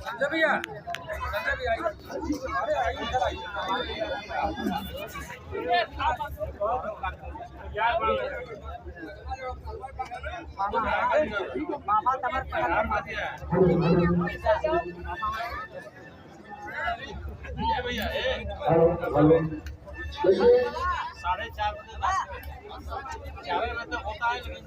संजय भैया अरे आइए इधर आइए मामा तमर भैया 4:30 बजे 4 बजे तो होता है लेकिन